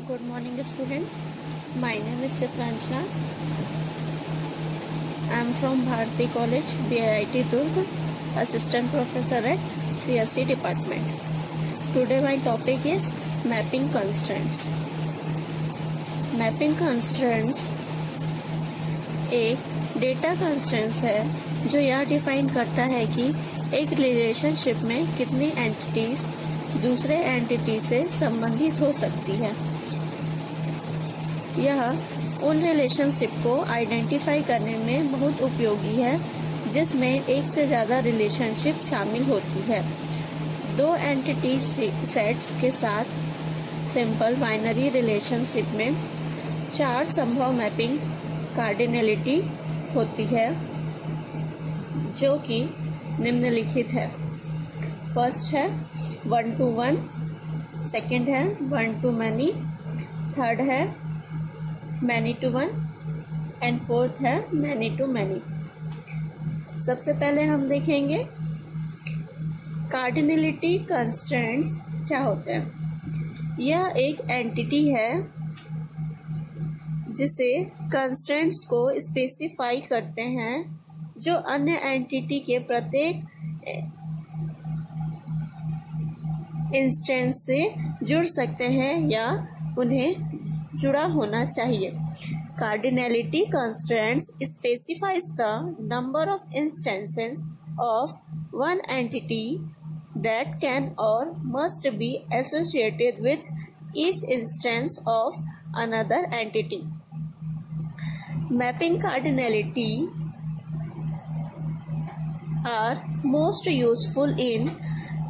Good morning, students. My name is Chitranjana. I am from Bharati College, BIT Durg, Assistant Professor at CSE Department. Today my topic is Mapping Constraints. Mapping Constraints एक data constraints है जो यह define करता है कि एक relationship में कितनी एंटिटीज दूसरे एंटिटी से संबंधित हो सकती है। यह उन रिलेशनशिप को आइडेंटिफाई करने में बहुत उपयोगी है जिसमें एक से ज़्यादा रिलेशनशिप शामिल होती है। दो एंटिटी सेट्स के साथ सिंपल बाइनरी रिलेशनशिप में चार संभव मैपिंग कार्डिनलिटी होती है जो कि निम्नलिखित है। फर्स्ट है 1 to 1, सेकेंड है 1 to many, थर्ड है many to 1 एंड फोर्थ है many to many। सबसे पहले हम देखेंगे कार्डिनलिटी कंस्ट्रेंट्स क्या होते हैं। यह एक एंटिटी है जिसे कंस्ट्रेंट्स को स्पेसिफाई करते हैं जो अन्य एंटिटी के प्रत्येक इंस्टेंस से जुड़ सकते हैं या उन्हें जुड़ा होना चाहिए। Cardinality constraints specifies the number of instances of one entity that can or must be associated with each instance of another entity. Mapping cardinality are most useful in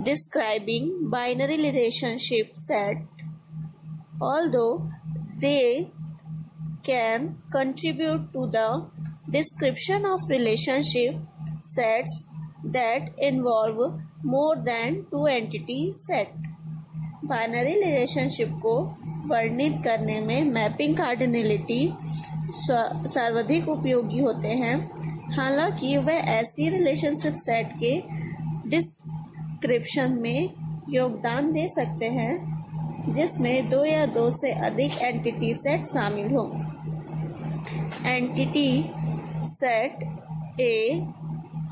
describing binary relationship set, although they can contribute to the description of relationship sets that involve more than two entity set. Binary relationship को वर्णित करने में mapping cardinality सर्वाधिक उपयोगी होते हैं, हालांकि वह ऐसी रिलेशनशिप सेट के डिस्क्रिप्शन में योगदान दे सकते हैं जिसमें दो या दो से अधिक एंटिटी सेट शामिल हो। एंटिटी सेट ए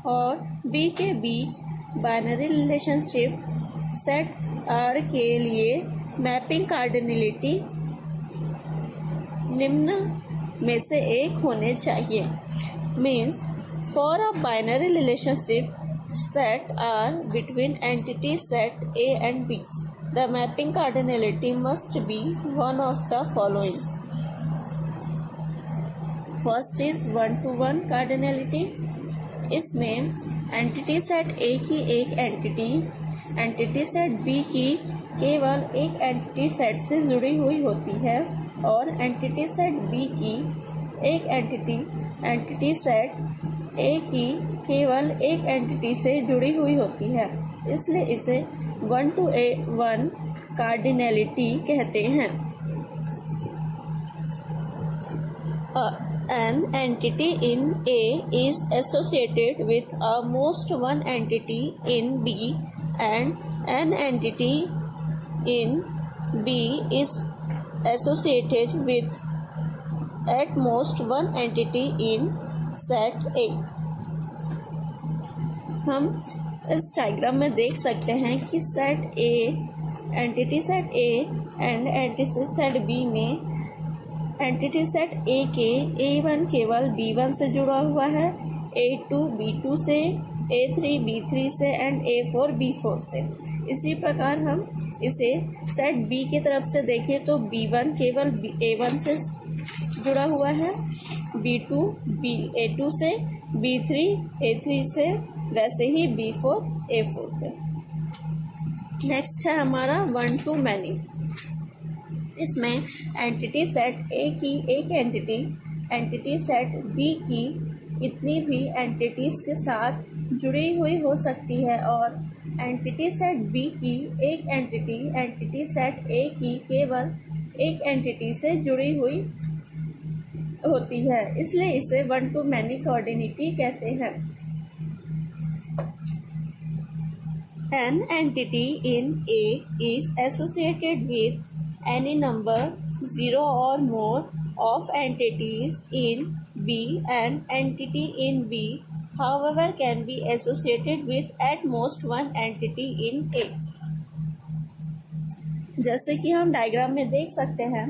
और बी के बीच बाइनरी रिलेशनशिप सेट आर के लिए मैपिंग कार्डिनलिटी निम्न में से एक होने चाहिए। Means for a binary relationship set are between entity set A and B the mapping cardinality must be one of the following. First is 1 to 1 cardinality. इसमें entity set A की एक entity set B की केवल एक entity set से जुड़ी हुई होती है और एंटिटी सेट बी की एक एंटिटी सेट ए की केवल एक एंटिटी से जुड़ी हुई होती है, इसलिए इसे 1 to 1 कार्डिनलिटी कहते हैं। An entity in A is associated with a most one entity in B and an entity in B is associated with at most one entity in set A। हम इस डायग्राम में देख सकते हैं कि set A entity set A and entity set B में entity set A के A1 केवल B1 से जुड़ा हुआ है, A2 B2 से, A3 B3 से एंड A4 B4 से। इसी प्रकार हम इसे सेट बी की तरफ से देखें तो B1 केवल A1 से जुड़ा हुआ है, B2 A2 से, B3 A3 से, वैसे ही B4 A4 से। नेक्स्ट है हमारा 1 to many। इसमें एंटिटी सेट ए की एक एंटिटी सेट बी की कितनी भी एंटिटीज के साथ जुड़ी हुई हो सकती है और एंटिटी सेट बी की एक एंटिटी सेट ए की केवल एक एंटिटी से जुड़ी हुई होती है, इसलिए इसे 1 to many कार्डिनलिटी कहते हैं। An entity in A is associated with any number zero or more of entities in B and entity in B, however, can be associated with at most one entity in A. जैसे कि हम diagram में देख सकते हैं,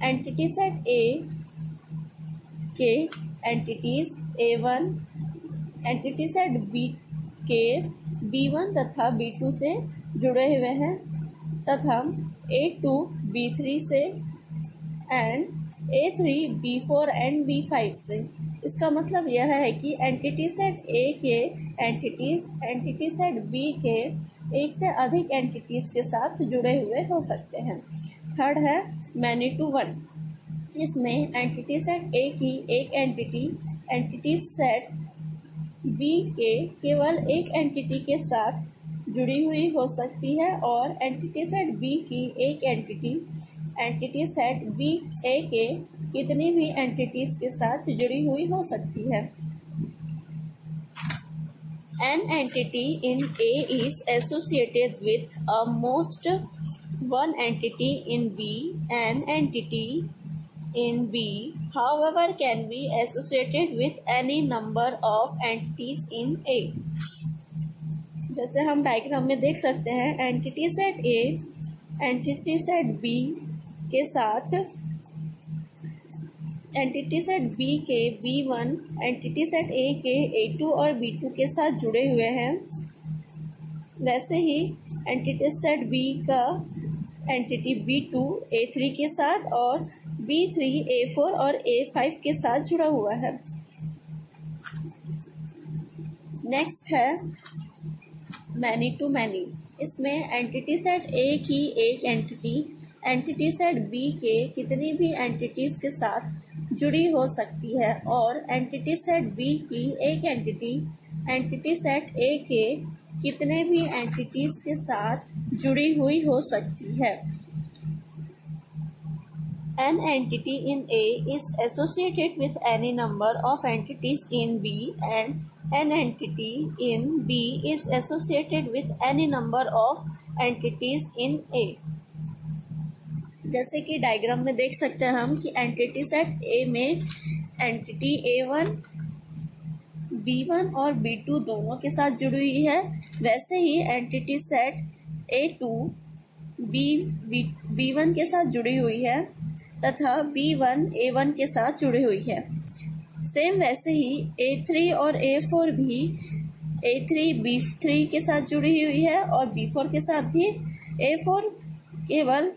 entity set A के entities A1 entity set B के B1 तथा B2 से जुड़े हुए हैं तथा A2 B3 से and A3 B4 and B5 से। इसका मतलब यह है कि एंटिटी सेट ए के एंटिटीज एंटिटी सेट बी के एक से अधिक एंटिटीज के साथ जुड़े हुए हो सकते हैं। थर्ड है मैनी टू वन। इसमें एंटिटी सेट ए की एक एंटिटी सेट बी के केवल एक एंटिटी के साथ जुड़ी हुई हो सकती है और एंटिटी सेट बी की एक एंटिटी सेट बी ए के कितनी भी एंटिटीज के साथ जुड़ी हुई हो सकती है। An entity in A is associated with a most one entity in B. An entity in B, however, can be associated with any number of entities in A. जैसे हम डायग्राम में देख सकते हैं, entity set A entity set B के साथ entity set B के B1 entity set A के A2 और B2 के साथ जुड़े हुए हैं, वैसे ही एंटिटी सेट बी का एंटिटी B2 A3 के साथ और B3 A4 और A5 के साथ जुड़ा हुआ है। नेक्स्ट है मैनी टू मैनी। इसमें एंटिटी सेट ए की एक एंटिटी सेट बी के कितनी भी एंटिटीज के साथ जुड़ी हो सकती है और एंटिटी सेट बी की एक एंटिटी सेट ए के कितने भी एंटिटीज के साथ जुड़ी हुई हो सकती है। An entity in A is associated with any number of entities in B and an entity in B is associated with any number of entities in A. जैसे कि डायग्राम में देख सकते हैं हम कि एंटिटी सेट ए में एंटिटी A1 B1 और B2 दोनों के साथ जुड़ी हुई है, वैसे ही एंटिटी सेट A2 B1 के साथ जुड़ी हुई है तथा B1 A1 के साथ जुड़ी हुई है। सेम वैसे ही A3 और A4 भी A3 B3 के साथ जुड़ी हुई है और B4 के साथ भी A4 केवल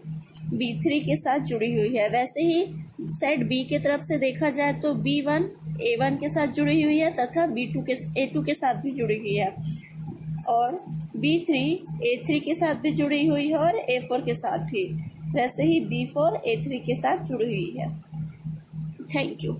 B3 के साथ जुड़ी हुई है। वैसे ही सेट B के तरफ से देखा जाए तो B1 A1 के साथ जुड़ी हुई है तथा A2 के साथ भी जुड़ी हुई है और B3 A3 के साथ भी जुड़ी हुई है और A4 के साथ भी। वैसे ही B4 A3 के साथ जुड़ी हुई है। Thank you.